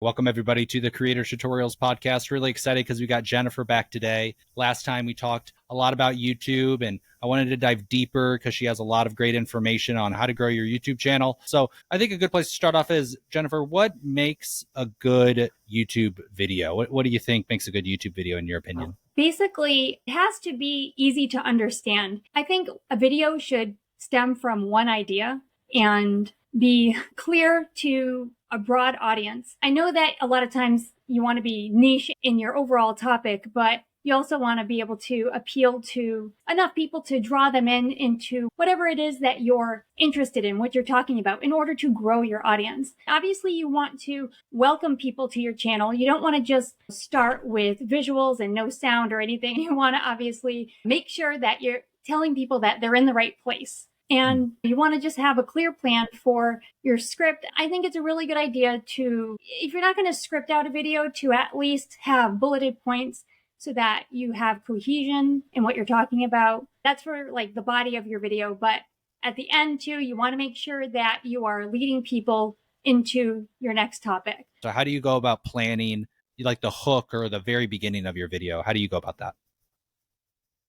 Welcome, everybody, to the Creator Tutorials podcast. Really excited because we got Jennifer back today. Last time we talked a lot about YouTube, and I wanted to dive deeper because she has a lot of great information on how to grow your YouTube channel. So I think a good place to start off is, Jennifer, what makes a good YouTube video? What do you think makes a good YouTube video in your opinion? Basically, it has to be easy to understand. I think a video should stem from one idea and be clear to a broad audience. I know that a lot of times you want to be niche in your overall topic, but you also want to be able to appeal to enough people to draw them into whatever it is that you're interested in, what you're talking about, in order to grow your audience. Obviously, you want to welcome people to your channel. You don't want to just start with visuals and no sound or anything. You want to obviously make sure that you're telling people that they're in the right place. And you want to just have a clear plan for your script. I think it's a really good idea to, if you're not going to script out a video, to at least have bulleted points so that you have cohesion in what you're talking about. That's for like the body of your video. But at the end too, you want to make sure that you are leading people into your next topic. So how do you go about planning like the hook or the very beginning of your video? How do you go about that?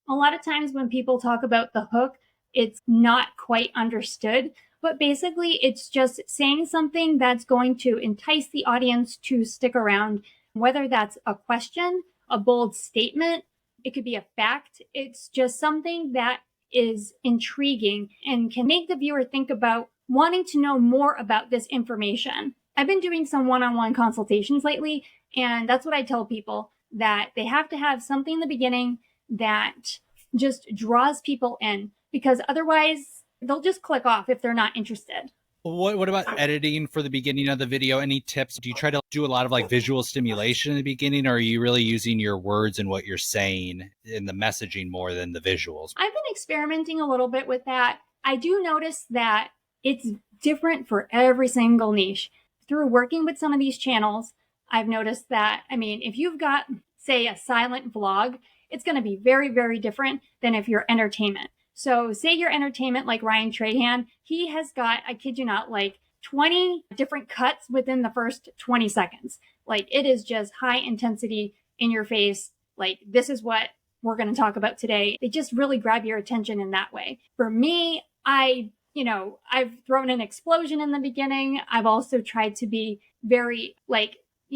A lot of times when people talk about the hook, it's not quite understood, but basically it's just saying something that's going to entice the audience to stick around, whether that's a question, a bold statement, it could be a fact. It's just something that is intriguing and can make the viewer think about wanting to know more about this information. I've been doing some one-on-one consultations lately, and that's what I tell people, that they have to have something in the beginning that just draws people in, because otherwise they'll just click off if they're not interested. What about editing for the beginning of the video? Any tips? Do you try to do a lot of like visual stimulation in the beginning, or are you really using your words and what you're saying in the messaging more than the visuals? I've been experimenting a little bit with that. I do notice that it's different for every single niche. Through working with some of these channels, I've noticed that, if you've got, say, a silent vlog, it's going to be very, very different than if you're entertainment. So say you're entertainment like Ryan Trahan, he has got, I kid you not, like 20 different cuts within the first 20 seconds. Like it is just high intensity in your face. Like this is what we're going to talk about today. They just really grab your attention in that way. For me, I've thrown an explosion in the beginning. I've also tried to be very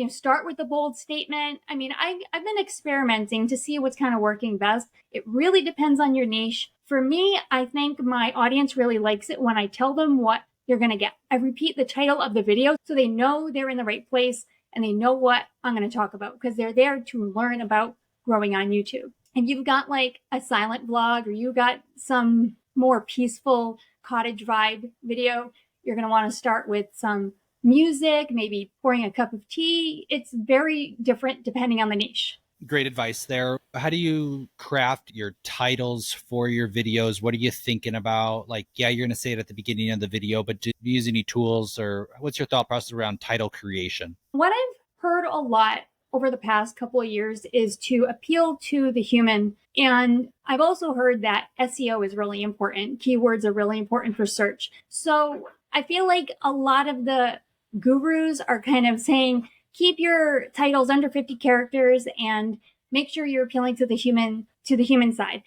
start with a bold statement. I've been experimenting to see what's kind of working best. It really depends on your niche. For me, I think my audience really likes it when I tell them what they're going to get. I repeat the title of the video so they know they're in the right place and they know what I'm going to talk about, because they're there to learn about growing on YouTube. If you've got like a silent vlog, or you got some more peaceful cottage vibe video, you're going to want to start with some music, maybe pouring a cup of tea. It's very different depending on the niche. Great advice there. How do you craft your titles for your videos? What are you thinking about? Like, yeah, you're going to say it at the beginning of the video, but do you use any tools, or what's your thought process around title creation? What I've heard a lot over the past couple of years is to appeal to the human. And I've also heard that SEO is really important. Keywords are really important for search. So I feel like a lot of the gurus are kind of saying, keep your titles under 50 characters and make sure you're appealing to the human side.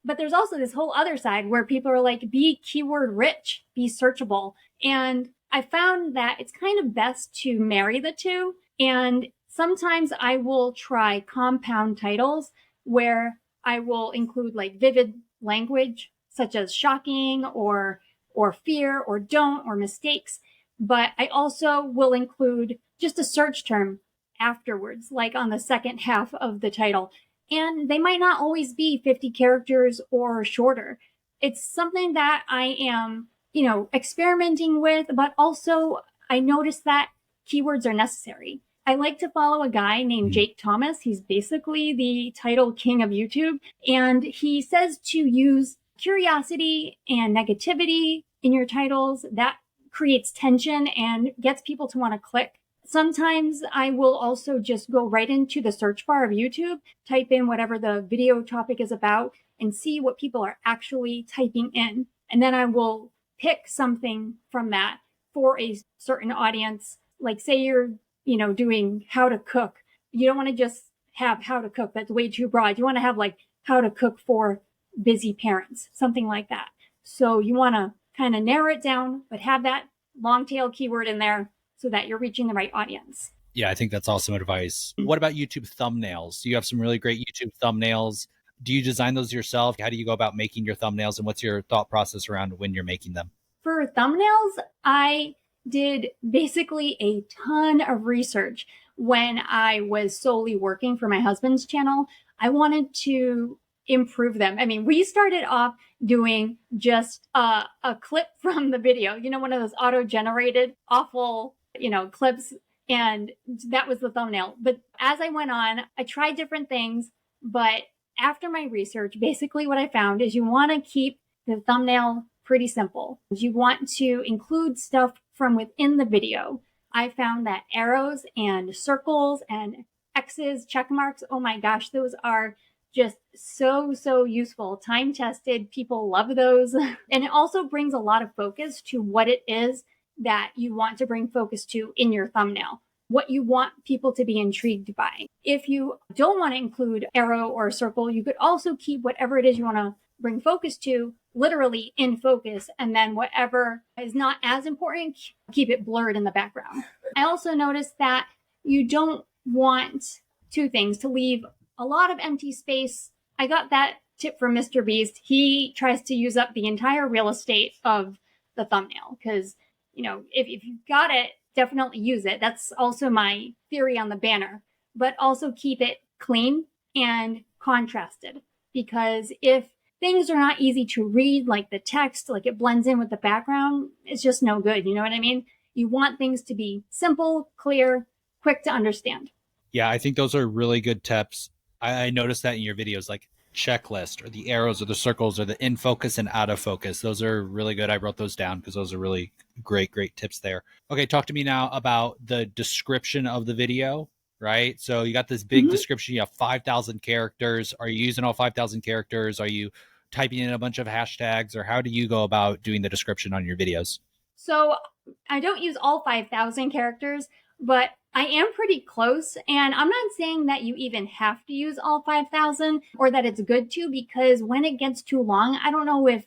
But there's also this whole other side where people are like, be keyword rich, be searchable. And I found that it's kind of best to marry the two. And sometimes I will try compound titles where I will include like vivid language, such as shocking or fear or don't or mistakes. But I also will include just a search term afterwards, like on the second half of the title. And they might not always be 50 characters or shorter. It's something that I am, experimenting with, but also I noticed that keywords are necessary. I like to follow a guy named Jake Thomas. He's basically the title king of YouTube. And he says to use curiosity and negativity in your titles. That creates tension and gets people to want to click. Sometimes I will also just go right into the search bar of YouTube, type in whatever the video topic is about, and see what people are actually typing in. And then I will pick something from that for a certain audience. Like say you're doing how to cook. You don't want to just have how to cook. That's way too broad. You want to have like how to cook for busy parents, something like that. So you want to kind of narrow it down, but have that long tail keyword in there so that you're reaching the right audience. Yeah, I think that's awesome advice. What about YouTube thumbnails? You have some really great YouTube thumbnails. Do you design those yourself? How do you go about making your thumbnails, and what's your thought process around when you're making them? For thumbnails, I did basically a ton of research when I was solely working for my husband's channel. I wanted to improve them. I mean, we started off doing just a clip from the video, one of those auto-generated awful, clips. And that was the thumbnail. But as I went on, I tried different things. But after my research, basically what I found is you want to keep the thumbnail pretty simple. You want to include stuff from within the video. I found that arrows and circles and X's, check marks, oh my gosh, those are just so useful. Time tested. People love those. And it also brings a lot of focus to what it is that you want to bring focus to in your thumbnail, what you want people to be intrigued by. If you don't want to include arrow or circle, you could also keep whatever it is you want to bring focus to literally in focus, and then whatever is not as important, keep it blurred in the background. I also noticed that you don't want two things: to leave a lot of empty space. I got that tip from Mr. Beast. He tries to use up the entire real estate of the thumbnail because, if you've got it, definitely use it. That's also my theory on the banner, but also keep it clean and contrasted, because if things are not easy to read, like the text, like it blends in with the background, it's just no good. You know what I mean? You want things to be simple, clear, quick to understand. Yeah, I think those are really good tips. I noticed that in your videos, like checklist or the arrows or the circles or the in focus and out of focus. Those are really good. I wrote those down because those are really great tips there. Okay, talk to me now about the description of the video, right? So you got this big description, you have 5,000 characters. Are you using all 5,000 characters? Are you typing in a bunch of hashtags, or how do you go about doing the description on your videos? So I don't use all 5,000 characters, but I am pretty close. And I'm not saying that you even have to use all 5,000 or that it's good to, because when it gets too long, I don't know if,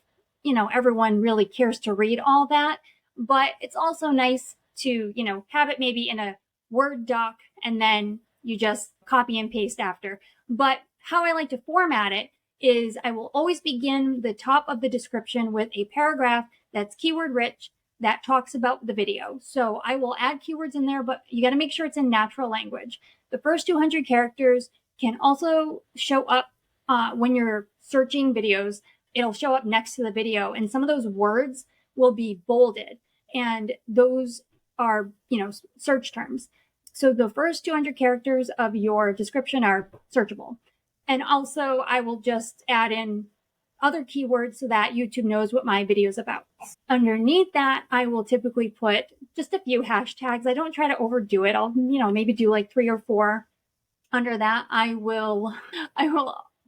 everyone really cares to read all that. But it's also nice to, have it maybe in a Word doc and then you just copy and paste after. But how I like to format it is I will always begin the top of the description with a paragraph that's keyword rich that talks about the video. So I will add keywords in there, but you got to make sure it's in natural language. The first 200 characters can also show up when you're searching videos. It'll show up next to the video, and some of those words will be bolded, and those are, search terms. So the first 200 characters of your description are searchable. And also I will just add in other keywords so that YouTube knows what my video is about. Underneath that, I will typically put just a few hashtags. I don't try to overdo it. I'll, maybe do like 3 or 4. Under that, I will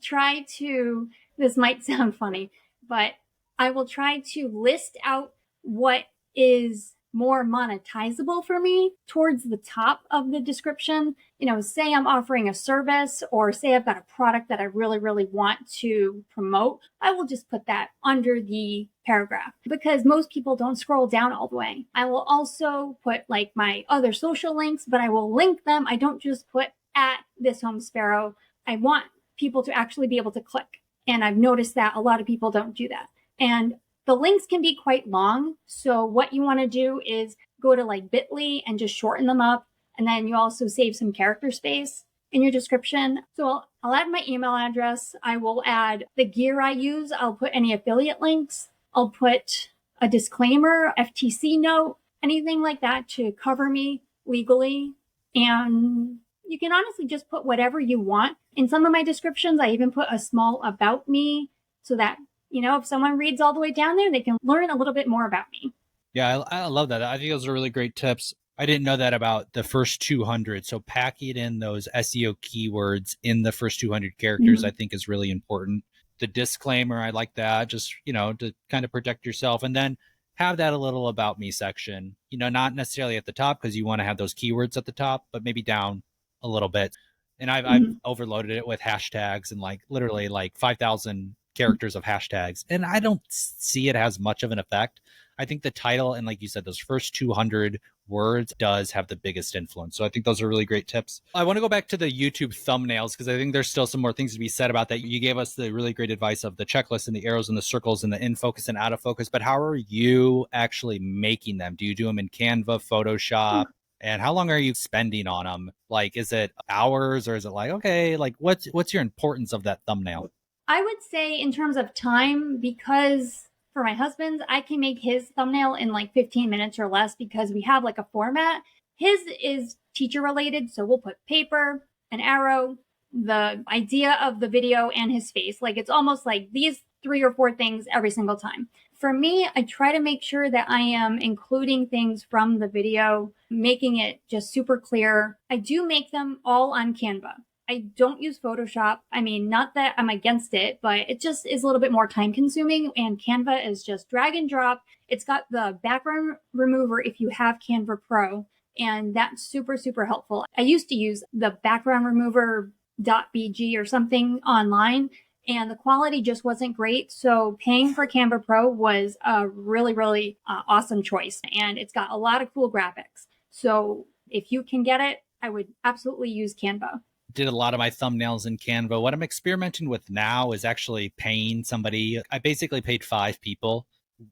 try to, this might sound funny, but I will try to list out what is more monetizable for me towards the top of the description. Say I'm offering a service, or say I've got a product that I really want to promote. I will just put that under the paragraph because most people don't scroll down all the way. I will also put like my other social links, but I will link them. I don't just put at this home sparrow. I want people to actually be able to click. And I've noticed that a lot of people don't do that. And the links can be quite long. So what you want to do is go to like bit.ly and just shorten them up. And then you also save some character space in your description. So I'll add my email address. I will add the gear I use. I'll put any affiliate links. I'll put a disclaimer, FTC note, anything like that to cover me legally. And you can honestly just put whatever you want. In some of my descriptions, I even put a small about me so that if someone reads all the way down there, they can learn a little bit more about me. Yeah, I love that. I think those are really great tips. I didn't know that about the first 200. So packing in those SEO keywords in the first 200 characters, I think is really important. The disclaimer, I like that, just, to kind of protect yourself. And then have that a little about me section, not necessarily at the top because you want to have those keywords at the top, but maybe down a little bit. And I've Mhm. overloaded it with hashtags and like literally like 5,000 characters of hashtags. And I don't see it has much of an effect. I think the title and like you said, those first 200 words does have the biggest influence. So I think those are really great tips. I want to go back to the YouTube thumbnails because I think there's still some more things to be said about that. You gave us the really great advice of the checklist and the arrows and the circles and the in focus and out of focus, but how are you actually making them? Do you do them in Canva, Photoshop? And how long are you spending on them? Like, is it hours or is it like, okay, like what's your importance of that thumbnail? I would say in terms of time, because for my husband's, I can make his thumbnail in like 15 minutes or less because we have like a format. His is teacher related. So we'll put paper, an arrow, the idea of the video, and his face. Like it's almost like these 3 or 4 things every single time. For me, I try to make sure that I am including things from the video, making it just super clear. I do make them all on Canva. I don't use Photoshop. I mean, not that I'm against it, but it just is a little bit more time consuming. And Canva is just drag and drop. It's got the background remover if you have Canva Pro. And that's super, super helpful. I used to use the background remover .bg or something online, and the quality just wasn't great. So paying for Canva Pro was a really, really awesome choice. And it's got a lot of cool graphics. So if you can get it, I would absolutely use Canva. Did a lot of my thumbnails in Canva. What I'm experimenting with now is actually paying somebody. I basically paid 5 people,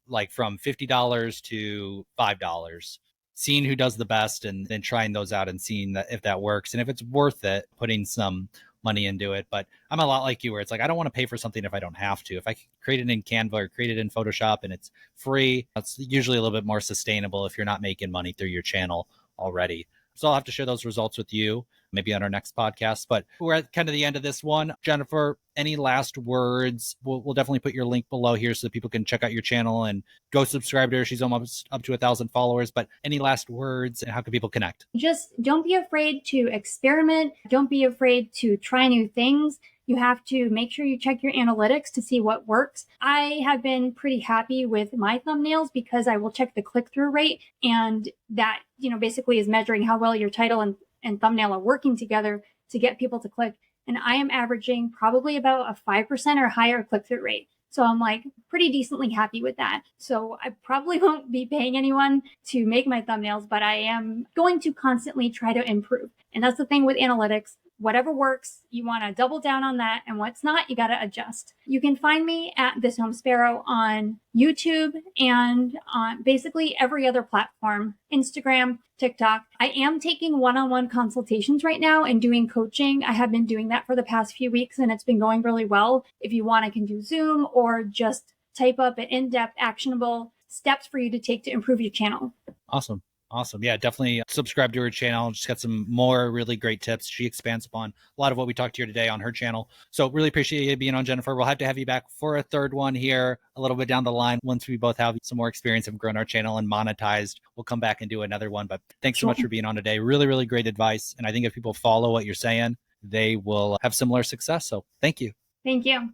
like from $50 to $5, seeing who does the best and then trying those out and seeing that if that works. And if it's worth it, putting some money into it. But I'm a lot like you where it's like, I don't want to pay for something if I don't have to. If I create it in Canva or create it in Photoshop and it's free, it's usually a little bit more sustainable if you're not making money through your channel already. So I'll have to share those results with you maybe on our next podcast. But we're at kind of the end of this one. Jennifer, any last words? We'll definitely put your link below here so that people can check out your channel and go subscribe to her. She's almost up to 1,000 followers. But any last words and how can people connect? Just don't be afraid to experiment. Don't be afraid to try new things. You have to make sure you check your analytics to see what works. I have been pretty happy with my thumbnails because I will check the click-through rate, and that, basically is measuring how well your title and thumbnail are working together to get people to click. And I am averaging probably about a 5% or higher click-through rate. So I'm like pretty decently happy with that. So I probably won't be paying anyone to make my thumbnails, but I am going to constantly try to improve. And that's the thing with analytics. Whatever works, you want to double down on that. And what's not, you got to adjust. You can find me at This Home Sparrow on YouTube and on basically every other platform, Instagram, TikTok. I am taking one-on-one consultations right now and doing coaching. I have been doing that for the past few weeks and it's been going really well. If you want, I can do Zoom or just type up an in-depth, actionable steps for you to take to improve your channel. Awesome. Awesome. Yeah, definitely subscribe to her channel. She's got some more really great tips. She expands upon a lot of what we talked here today on her channel. So really appreciate you being on, Jennifer. We'll have to have you back for a third one here a little bit down the line. Once we both have some more experience and grown our channel and monetized, we'll come back and do another one. But thanks so much for being on today. Really, really great advice. And I think if people follow what you're saying, they will have similar success. So thank you. Thank you.